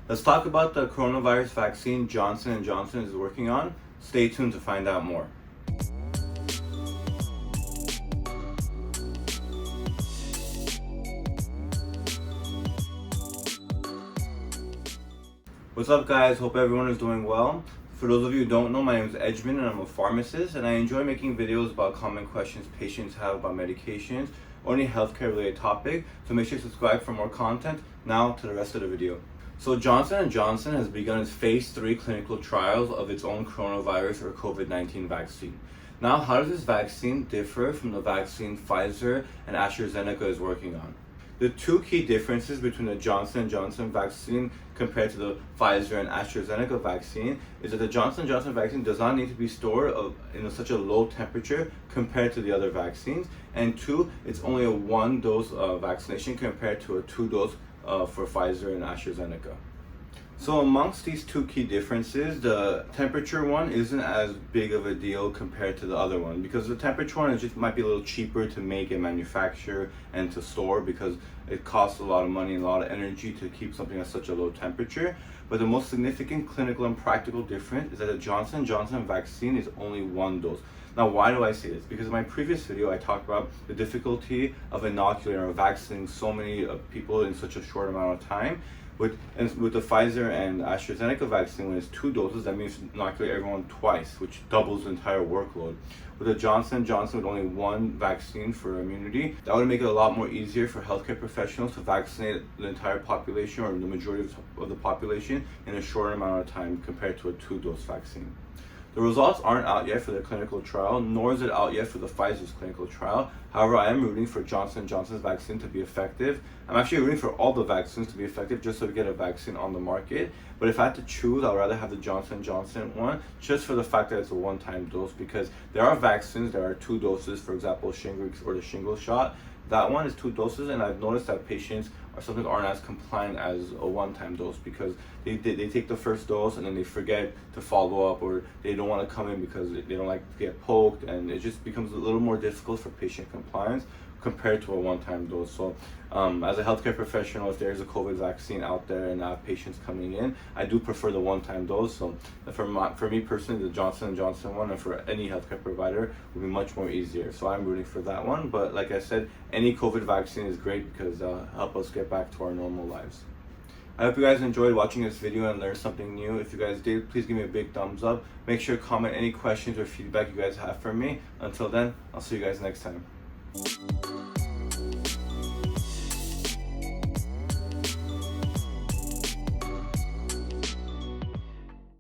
Let's talk about the coronavirus vaccine Johnson & Johnson is working on. Stay tuned to find out more. What's up, guys? Hope everyone is doing well. For those of you who don't know, my name is Edgy and I'm a pharmacist, and I enjoy making videos about common questions patients have about medications or any healthcare related topic. So make sure to subscribe for more content. Now to the rest of the video. So Johnson & Johnson has begun its phase 3 clinical trials of its own coronavirus or COVID-19 vaccine. Now, how does this vaccine differ from the vaccine Pfizer and AstraZeneca is working on? The two key differences between the Johnson & Johnson vaccine compared to the Pfizer and AstraZeneca vaccine is that the Johnson & Johnson vaccine does not need to be stored in such a low temperature compared to the other vaccines. And two, it's only a 1 dose vaccination compared to a 2 dose for Pfizer and AstraZeneca. So amongst these two key differences, the temperature one isn't as big of a deal compared to the other one, because the temperature one might be a little cheaper to make and manufacture and to store, because it costs a lot of money and a lot of energy to keep something at such a low temperature. But the most significant clinical and practical difference is that the Johnson & Johnson vaccine is only 1 dose. Now, why do I say this? Because in my previous video, I talked about the difficulty of inoculating or vaccinating so many people in such a short amount of time. With the Pfizer and AstraZeneca vaccine, when it's 2 doses, that means inoculate everyone twice, which doubles the entire workload. With the Johnson & Johnson with only 1 vaccine for immunity, that would make it a lot more easier for healthcare professionals to vaccinate the entire population or the majority of the population in a shorter amount of time compared to a 2-dose vaccine. The results aren't out yet for the clinical trial, nor is it out yet for the Pfizer's clinical trial. However, I am rooting for Johnson & Johnson's vaccine to be effective. I'm actually rooting for all the vaccines to be effective just so we get a vaccine on the market. But if I had to choose, I'd rather have the Johnson & Johnson one, just for the fact that it's a one-time dose, because there are vaccines that are 2 doses, for example, Shingrix or the shingle shot. That one is 2 doses, and I've noticed that patients sometimes aren't as compliant as a one-time dose, because they take the first dose and then they forget to follow up, or they don't want to come in because they don't like to get poked, and it just becomes a little more difficult for patient compliance compared to a one-time dose. So as a healthcare professional, if there's a COVID vaccine out there and I have patients coming in, I do prefer the one-time dose. So for me personally, the Johnson & Johnson one, and for any healthcare provider, would be much more easier. So I'm rooting for that one. But like I said, any COVID vaccine is great because they'll help us get back to our normal lives. I hope you guys enjoyed watching this video and learned something new. If you guys did, please give me a big thumbs up. Make sure to comment any questions or feedback you guys have for me. Until then, I'll see you guys next time.